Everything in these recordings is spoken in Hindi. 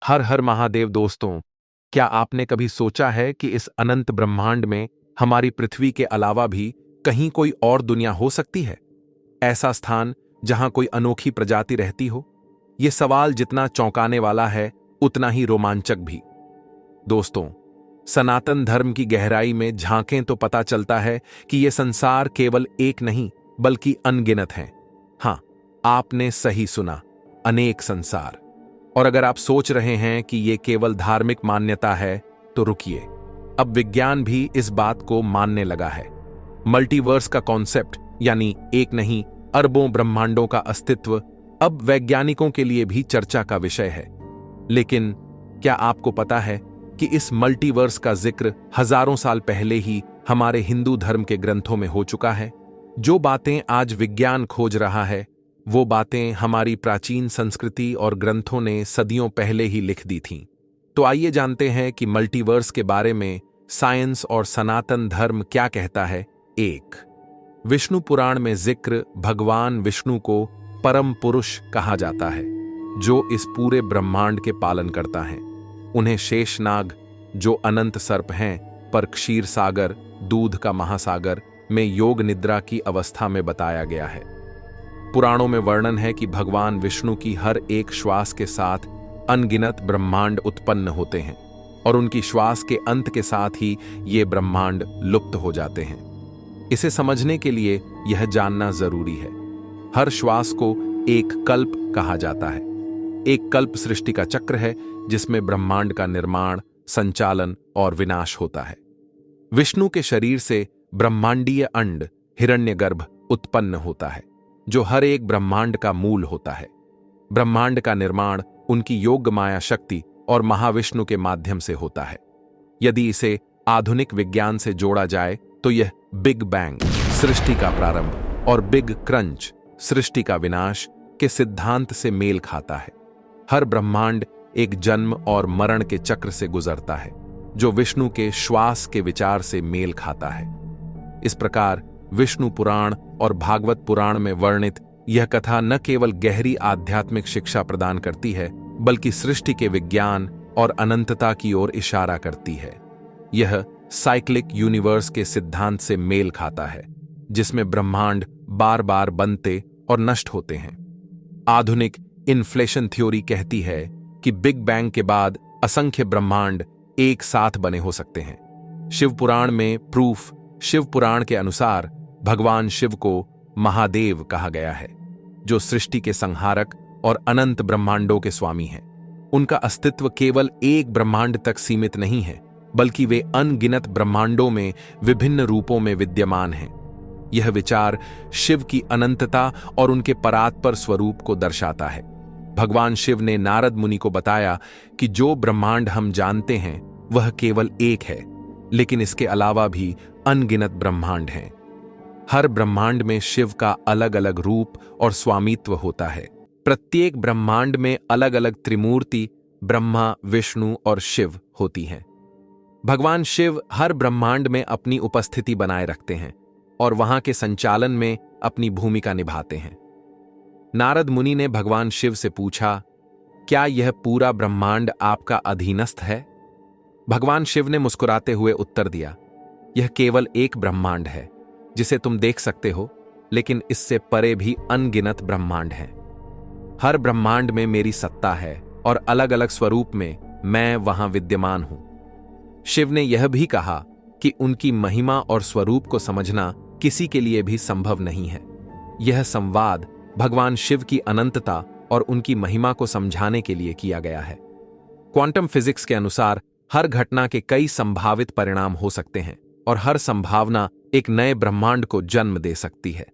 हर हर महादेव दोस्तों, क्या आपने कभी सोचा है कि इस अनंत ब्रह्मांड में हमारी पृथ्वी के अलावा भी कहीं कोई और दुनिया हो सकती है? ऐसा स्थान जहां कोई अनोखी प्रजाति रहती हो? यह सवाल जितना चौंकाने वाला है, उतना ही रोमांचक भी। दोस्तों, सनातन धर्म की गहराई में झांकें तो पता चलता है कि यह संसार केवल एक नहीं, बल्कि अनगिनत है। हां, आपने सही सुना, अनेक संसार। और अगर आप सोच रहे हैं कि यह केवल धार्मिक मान्यता है, तो रुकिए, अब विज्ञान भी इस बात को मानने लगा है। मल्टीवर्स का कॉन्सेप्ट, यानी एक नहीं अरबों ब्रह्मांडों का अस्तित्व, अब वैज्ञानिकों के लिए भी चर्चा का विषय है। लेकिन क्या आपको पता है कि इस मल्टीवर्स का जिक्र हजारों साल पहले ही हमारे हिंदू धर्म के ग्रंथों में हो चुका है? जो बातें आज विज्ञान खोज रहा है, वो बातें हमारी प्राचीन संस्कृति और ग्रंथों ने सदियों पहले ही लिख दी थीं। तो आइए जानते हैं कि मल्टीवर्स के बारे में साइंस और सनातन धर्म क्या कहता है। एक, विष्णु पुराण में जिक्र भगवान विष्णु को परम पुरुष कहा जाता है, जो इस पूरे ब्रह्मांड के पालन करता है। उन्हें शेषनाग, जो अनंत सर्प हैं, पर क्षीर सागर, दूध का महासागर में योग निद्रा की अवस्था में बताया गया है। पुराणों में वर्णन है कि भगवान विष्णु की हर एक श्वास के साथ अनगिनत ब्रह्मांड उत्पन्न होते हैं और उनकी श्वास के अंत के साथ ही ये ब्रह्मांड लुप्त हो जाते हैं। इसे समझने के लिए यह जानना जरूरी है, हर श्वास को एक कल्प कहा जाता है। एक कल्प सृष्टि का चक्र है, जिसमें ब्रह्मांड का निर्माण, संचालन और विनाश होता है। विष्णु के शरीर से ब्रह्मांडीय अंड हिरण्यगर्भ उत्पन्न होता है, जो हर एक ब्रह्मांड का मूल होता है। ब्रह्मांड का निर्माण उनकी योग माया शक्ति और महाविष्णु के माध्यम से होता है। यदि इसे आधुनिक विज्ञान से जोड़ा जाए तो यह बिग बैंग, सृष्टि का प्रारंभ, और बिग क्रंच, सृष्टि का विनाश, के सिद्धांत से मेल खाता है। हर ब्रह्मांड एक जन्म और मरण के चक्र से गुजरता है, जो विष्णु के श्वास के विचार से मेल खाता है। इस प्रकार विष्णु पुराण और भागवत पुराण में वर्णित यह कथा न केवल गहरी आध्यात्मिक शिक्षा प्रदान करती है, बल्कि सृष्टि के विज्ञान और अनंतता की ओर इशारा करती है। यह साइक्लिक यूनिवर्स के सिद्धांत से मेल खाता है, जिसमें ब्रह्मांड बार बार बनते और नष्ट होते हैं। आधुनिक इन्फ्लेशन थ्योरी कहती है कि बिग बैंग के बाद असंख्य ब्रह्मांड एक साथ बने हो सकते हैं। शिव पुराण में प्रूफ, शिव पुराण के अनुसार भगवान शिव को महादेव कहा गया है, जो सृष्टि के संहारक और अनंत ब्रह्मांडों के स्वामी हैं। उनका अस्तित्व केवल एक ब्रह्मांड तक सीमित नहीं है, बल्कि वे अनगिनत ब्रह्मांडों में विभिन्न रूपों में विद्यमान हैं। यह विचार शिव की अनंतता और उनके परात्पर स्वरूप को दर्शाता है। भगवान शिव ने नारद मुनि को बताया कि जो ब्रह्मांड हम जानते हैं वह केवल एक है, लेकिन इसके अलावा भी अनगिनत ब्रह्मांड हैं। हर ब्रह्मांड में शिव का अलग अलग रूप और स्वामित्व होता है। प्रत्येक ब्रह्मांड में अलग अलग त्रिमूर्ति ब्रह्मा, विष्णु और शिव होती हैं। भगवान शिव हर ब्रह्मांड में अपनी उपस्थिति बनाए रखते हैं और वहां के संचालन में अपनी भूमिका निभाते हैं। नारद मुनि ने भगवान शिव से पूछा, क्या यह पूरा ब्रह्मांड आपका अधीनस्थ है? भगवान शिव ने मुस्कुराते हुए उत्तर दिया, यह केवल एक ब्रह्मांड है जिसे तुम देख सकते हो, लेकिन इससे परे भी अनगिनत ब्रह्मांड हैं। हर ब्रह्मांड में मेरी सत्ता है और अलग अलग स्वरूप में मैं वहां विद्यमान हूं। शिव ने यह भी कहा कि उनकी महिमा और स्वरूप को समझना किसी के लिए भी संभव नहीं है। यह संवाद भगवान शिव की अनंतता और उनकी महिमा को समझाने के लिए किया गया है। क्वांटम फिजिक्स के अनुसार हर घटना के कई संभावित परिणाम हो सकते हैं और हर संभावना एक नए ब्रह्मांड को जन्म दे सकती है।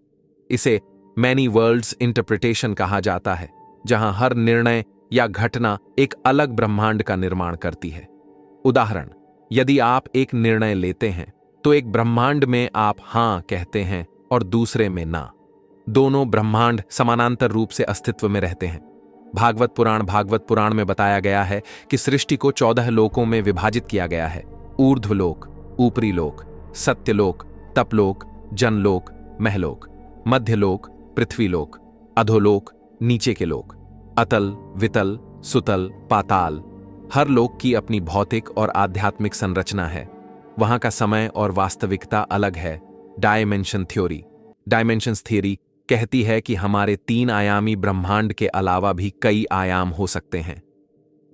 इसे मैनी वर्ल्ड्स इंटरप्रिटेशन कहा जाता है, जहां हर निर्णय या घटना एक अलग ब्रह्मांड का निर्माण करती है। उदाहरण, यदि आप एक निर्णय लेते हैं तो एक ब्रह्मांड में आप हां कहते हैं और दूसरे में ना। दोनों ब्रह्मांड समानांतर रूप से अस्तित्व में रहते हैं। भागवत पुराण में बताया गया है कि सृष्टि को 14 लोकों में विभाजित किया गया है। ऊर्ध्वलोक, ऊपरी लोक, सत्यलोक, तपलोक, जनलोक, महलोक, मध्यलोक, पृथ्वीलोक, अधोलोक, नीचे के लोक, अतल, वितल, सुतल, पाताल, हर लोक की अपनी भौतिक और आध्यात्मिक संरचना है। वहां का समय और वास्तविकता अलग है। डायमेंशन थ्योरी डायमेंशंस थ्योरी कहती है कि हमारे 3 आयामी ब्रह्मांड के अलावा भी कई आयाम हो सकते हैं।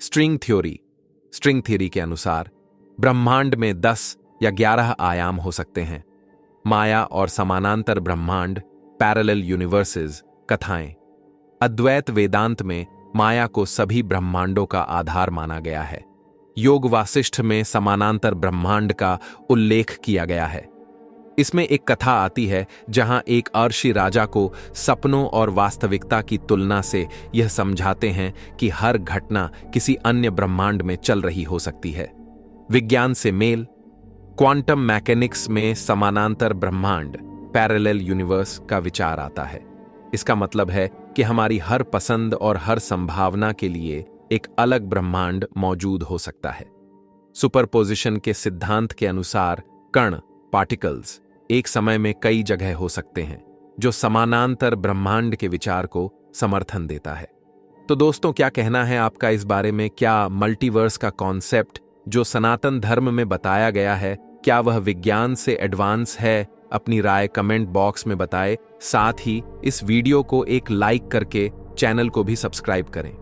स्ट्रिंग थ्योरी के अनुसार ब्रह्मांड में 10 या 11 आयाम हो सकते हैं। माया और समानांतर ब्रह्मांड पैरेलल यूनिवर्सेस कथाएं। अद्वैत वेदांत में माया को सभी ब्रह्मांडों का आधार माना गया है। योग वासिष्ठ में समानांतर ब्रह्मांड का उल्लेख किया गया है। इसमें एक कथा आती है जहां एक अर्षि राजा को सपनों और वास्तविकता की तुलना से यह समझाते हैं कि हर घटना किसी अन्य ब्रह्मांड में चल रही हो सकती है। विज्ञान से मेल। क्वांटम मैकेनिक्स में समानांतर ब्रह्मांड पैरेलल यूनिवर्स का विचार आता है। इसका मतलब है कि हमारी हर पसंद और हर संभावना के लिए एक अलग ब्रह्मांड मौजूद हो सकता है। सुपरपोजिशन के सिद्धांत के अनुसार कण पार्टिकल्स एक समय में कई जगह हो सकते हैं, जो समानांतर ब्रह्मांड के विचार को समर्थन देता है। तो दोस्तों, क्या कहना है आपका इस बारे में? क्या मल्टीवर्स का कॉन्सेप्ट जो सनातन धर्म में बताया गया है, क्या वह विज्ञान से एडवांस है? अपनी राय कमेंट बॉक्स में बताएं। साथ ही इस वीडियो को एक लाइक करके चैनल को भी सब्सक्राइब करें।